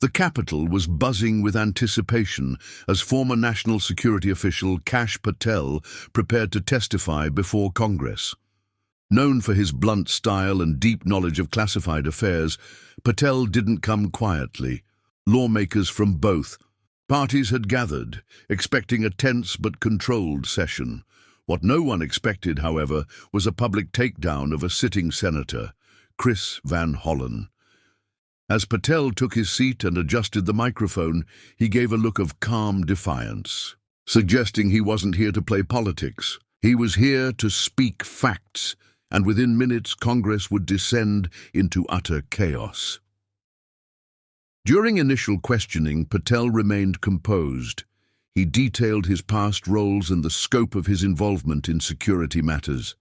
The Capitol was buzzing with anticipation as former national security official Kash Patel prepared to testify before Congress. Known for his blunt style and deep knowledge of classified affairs, Patel didn't come quietly. Lawmakers from both parties had gathered, expecting a tense but controlled session. What no one expected, however, was a public takedown of a sitting senator, Chris Van Hollen. As Patel took his seat and adjusted the microphone, he gave a look of calm defiance, suggesting he wasn't here to play politics. He was here to speak facts, and within minutes Congress would descend into utter chaos. During initial questioning, Patel remained composed. He detailed his past roles and the scope of his involvement in security matters.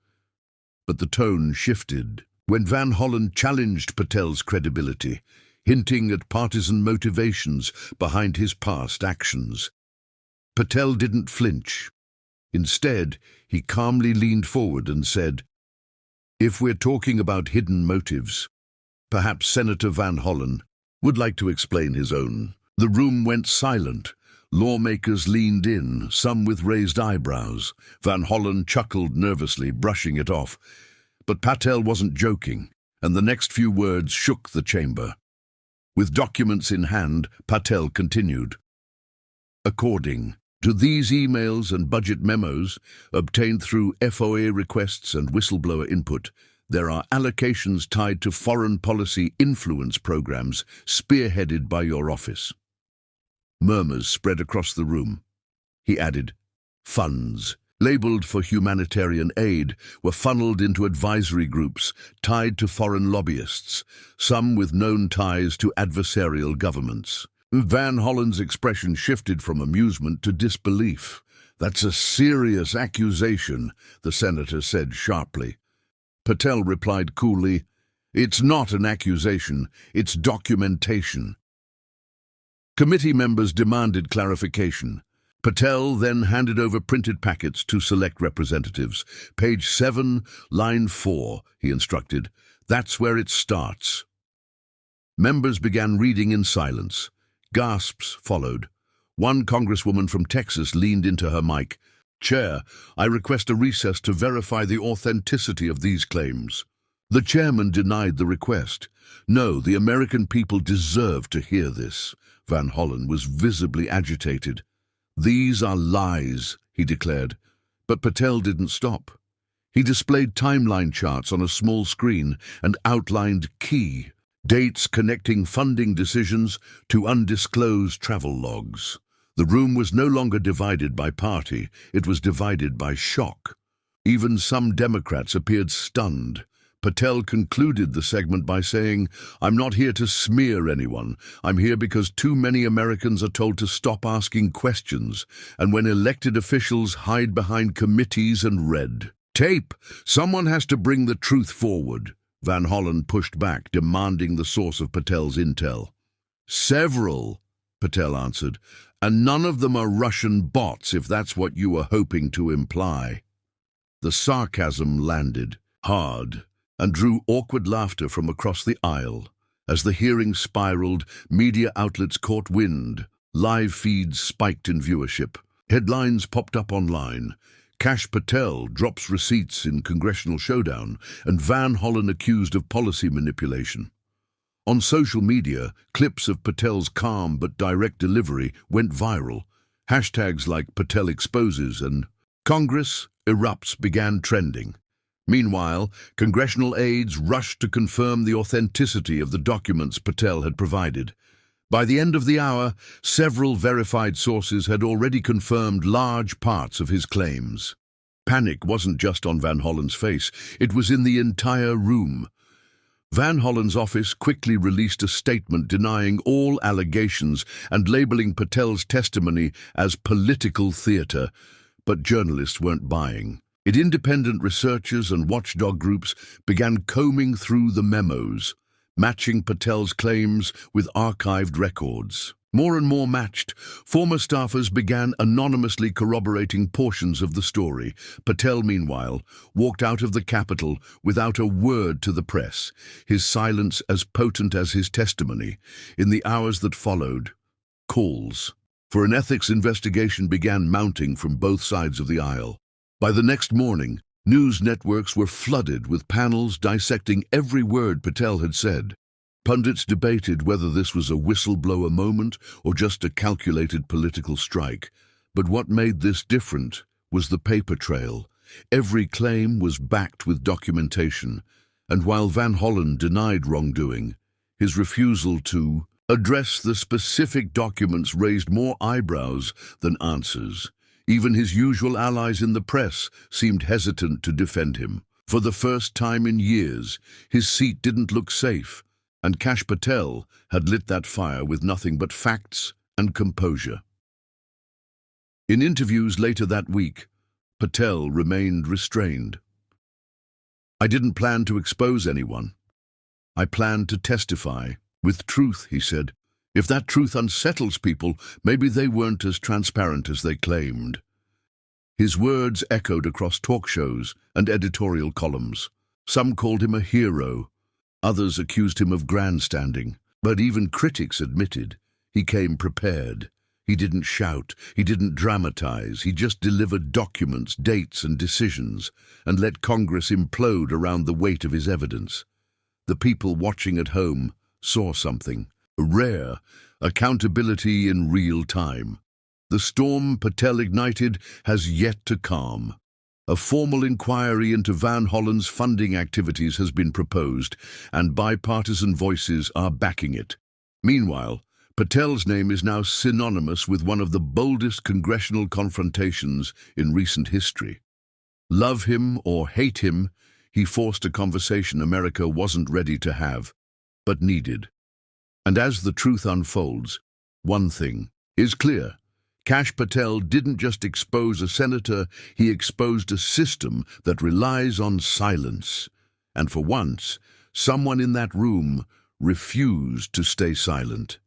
But the tone shifted when Van Hollen challenged Patel's credibility, hinting at partisan motivations behind his past actions. Patel didn't flinch. Instead, he calmly leaned forward and said, "If we're talking about hidden motives, perhaps Senator Van Hollen would like to explain his own." The room went silent. Lawmakers leaned in, some with raised eyebrows. Van Hollen chuckled nervously, brushing it off. But Patel wasn't joking, and the next few words shook the chamber. With documents in hand, Patel continued. "According to these emails and budget memos, obtained through FOA requests and whistleblower input, there are allocations tied to foreign policy influence programs spearheaded by your office." Murmurs spread across the room. He added, "Funds labeled for humanitarian aid were funneled into advisory groups tied to foreign lobbyists, some with known ties to adversarial governments." Van Hollen's expression shifted from amusement to disbelief. "That's a serious accusation," the senator said sharply. Patel replied coolly, "It's not an accusation, it's documentation." Committee members demanded clarification. Patel then handed over printed packets to select representatives. "Page 7, line 4, he instructed. "That's where it starts." Members began reading in silence. Gasps followed. One congresswoman from Texas leaned into her mic. "Chair, I request a recess to verify the authenticity of these claims." The chairman denied the request. "No, the American people deserve to hear this." Van Hollen was visibly agitated. "These are lies," he declared. But Patel didn't stop. He displayed timeline charts on a small screen and outlined key dates connecting funding decisions to undisclosed travel logs. The room was no longer divided by party, it was divided by shock. Even some Democrats appeared stunned. Patel concluded the segment by saying, "I'm not here to smear anyone. I'm here because too many Americans are told to stop asking questions, and when elected officials hide behind committees and red tape, someone has to bring the truth forward." Van Hollen pushed back, demanding the source of Patel's intel. "Several," Patel answered, "and none of them are Russian bots, if that's what you were hoping to imply." The sarcasm landed hard and drew awkward laughter from across the aisle. As the hearing spiraled, media outlets caught wind. Live feeds spiked in viewership. Headlines popped up online. Kash Patel drops receipts in congressional showdown, and Van Hollen accused of policy manipulation. On social media, clips of Patel's calm but direct delivery went viral. Hashtags like Patel exposes and Congress Erupts began trending. Meanwhile, congressional aides rushed to confirm the authenticity of the documents Patel had provided. By the end of the hour, several verified sources had already confirmed large parts of his claims. Panic wasn't just on Van Hollen's face, it was in the entire room. Van Hollen's office quickly released a statement denying all allegations and labeling Patel's testimony as political theater, but journalists weren't buying. Independent researchers and watchdog groups began combing through the memos. matching Patel's claims with archived records. More and more matched, former staffers began anonymously corroborating portions of the story. Patel, meanwhile, walked out of the Capitol without a word to the press, his silence as potent as his testimony. In the hours that followed, calls for an ethics investigation began mounting from both sides of the aisle. By the next morning, news networks were flooded with panels dissecting every word Patel had said. Pundits debated whether this was a whistleblower moment or just a calculated political strike. But what made this different was the paper trail. Every claim was backed with documentation, and while Van Hollen denied wrongdoing, his refusal to address the specific documents raised more eyebrows than answers. Even his usual allies in the press seemed hesitant to defend him. For the first time in years, his seat didn't look safe, and Kash Patel had lit that fire with nothing but facts and composure. In interviews later that week, Patel remained restrained. "I didn't plan to expose anyone. I planned to testify with truth," he said. "If that truth unsettles people, maybe they weren't as transparent as they claimed." His words echoed across talk shows and editorial columns. Some called him a hero. Others accused him of grandstanding, but even critics admitted he came prepared. He didn't shout, he didn't dramatize, he just delivered documents, dates, and decisions, and let Congress implode around the weight of his evidence. The people watching at home saw something rare: accountability in real time. The storm Patel ignited has yet to calm. A formal inquiry into Van Hollen's funding activities has been proposed, and bipartisan voices are backing it. Meanwhile, Patel's name is now synonymous with one of the boldest congressional confrontations in recent history. Love him or hate him, he forced a conversation America wasn't ready to have, but needed. And as the truth unfolds, one thing is clear. Kash Patel didn't just expose a senator, he exposed a system that relies on silence. And for once, someone in that room refused to stay silent.